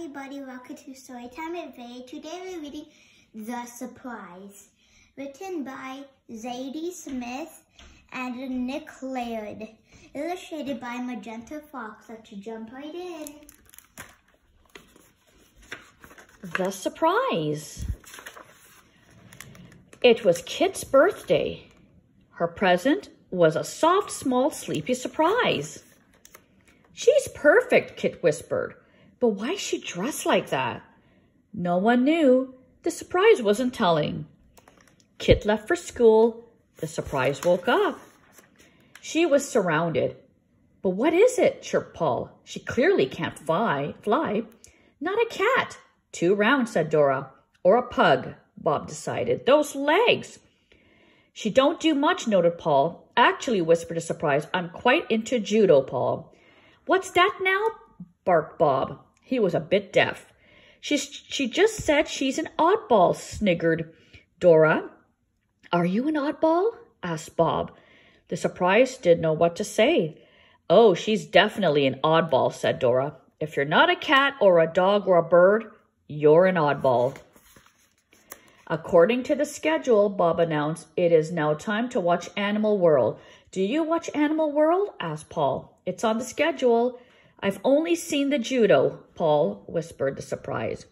everybody, welcome to Storytime Adventure. Today we're reading The Surprise, written by Zadie Smith and Nick Laird, illustrated by Magenta Fox. Let's jump right in. The Surprise. It was Kit's birthday. Her present was a soft, small, sleepy surprise. "She's perfect," Kit whispered. "But why is she dressed like that?" No one knew. The surprise wasn't telling. Kit left for school. The surprise woke up. She was surrounded. "But what is it?" chirped Paul. "She clearly can't fly. Not a cat." "Too round," said Dora. "Or a pug," Bob decided. "Those legs." "She don't do much," noted Paul. "Actually," whispered the surprise, "I'm quite into judo, Paul." "What's that now?" barked Bob. He was a bit deaf. She just said she's an oddball," sniggered Dora. "Are you an oddball?" asked Bob. The surprise didn't know what to say. "Oh, she's definitely an oddball," said Dora. "If you're not a cat or a dog or a bird, you're an oddball." "According to the schedule," Bob announced, "it is now time to watch Animal World." "Do you watch Animal World?" asked Paul. "It's on the schedule." "I've only seen the judo," Paul whispered the surprise.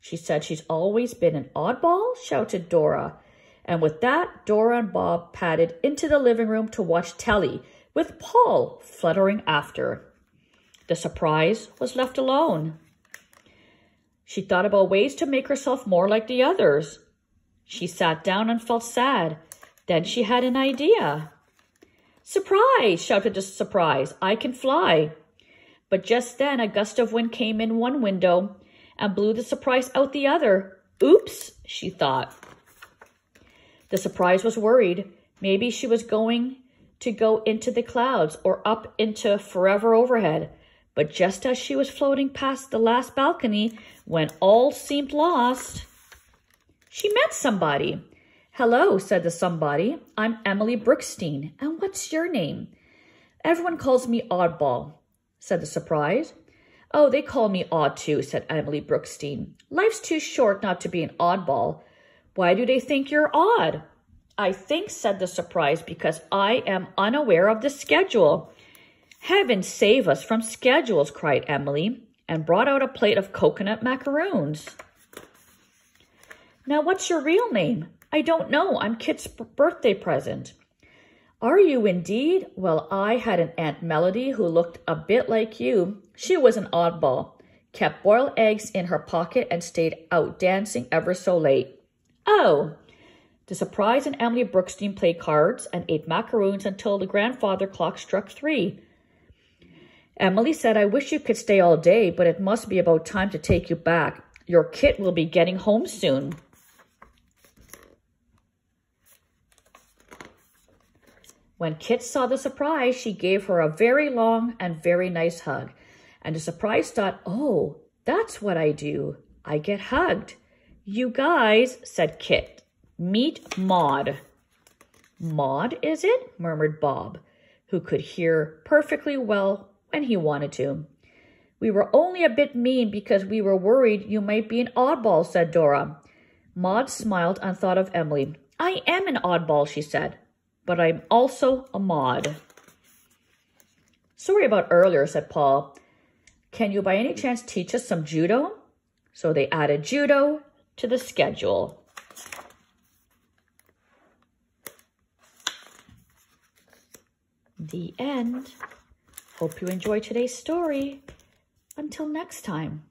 "She said she's always been an oddball?" shouted Dora. And with that, Dora and Bob padded into the living room to watch telly, with Paul fluttering after. The surprise was left alone. She thought about ways to make herself more like the others. She sat down and felt sad. Then she had an idea. "Surprise!" shouted the surprise. "I can fly." But just then a gust of wind came in one window and blew the surprise out the other. "Oops," she thought. The surprise was worried. Maybe she was going to go into the clouds or up into forever overhead. But just as she was floating past the last balcony, when all seemed lost, she met somebody. "Hello," said the somebody. "I'm Emily Brookstein. And what's your name?" "Everyone calls me Oddball," said the surprise. "Oh, they call me Odd too," said Emily Brookstein. "Life's too short not to be an oddball." "Why do they think you're odd?" "I think," said the surprise, "because I am unaware of the schedule." "Heaven save us from schedules," cried Emily, and brought out a plate of coconut macaroons. "Now, what's your real name?" "I don't know. I'm Kit's birthday present." "Are you indeed? Well, I had an Aunt Melody who looked a bit like you. She was an oddball, kept boiled eggs in her pocket, and stayed out dancing ever so late." "Oh." The surprise and Emily Brookstein played cards and ate macaroons until the grandfather clock struck 3. Emily said, "I wish you could stay all day, but it must be about time to take you back. Your Kit will be getting home soon." When Kit saw the surprise, she gave her a very long and very nice hug. And the surprise thought, "Oh, that's what I do. I get hugged." "You guys," said Kit, "meet Maud." "Maud, is it?" murmured Bob, who could hear perfectly well when he wanted to. "We were only a bit mean because we were worried you might be an oddball," said Dora. Maud smiled and thought of Emily. "I am an oddball," she said, "but I'm also a Maud." "Sorry about earlier," said Paul. "Can you by any chance teach us some judo?" So they added judo to the schedule. The end. Hope you enjoyed today's story. Until next time.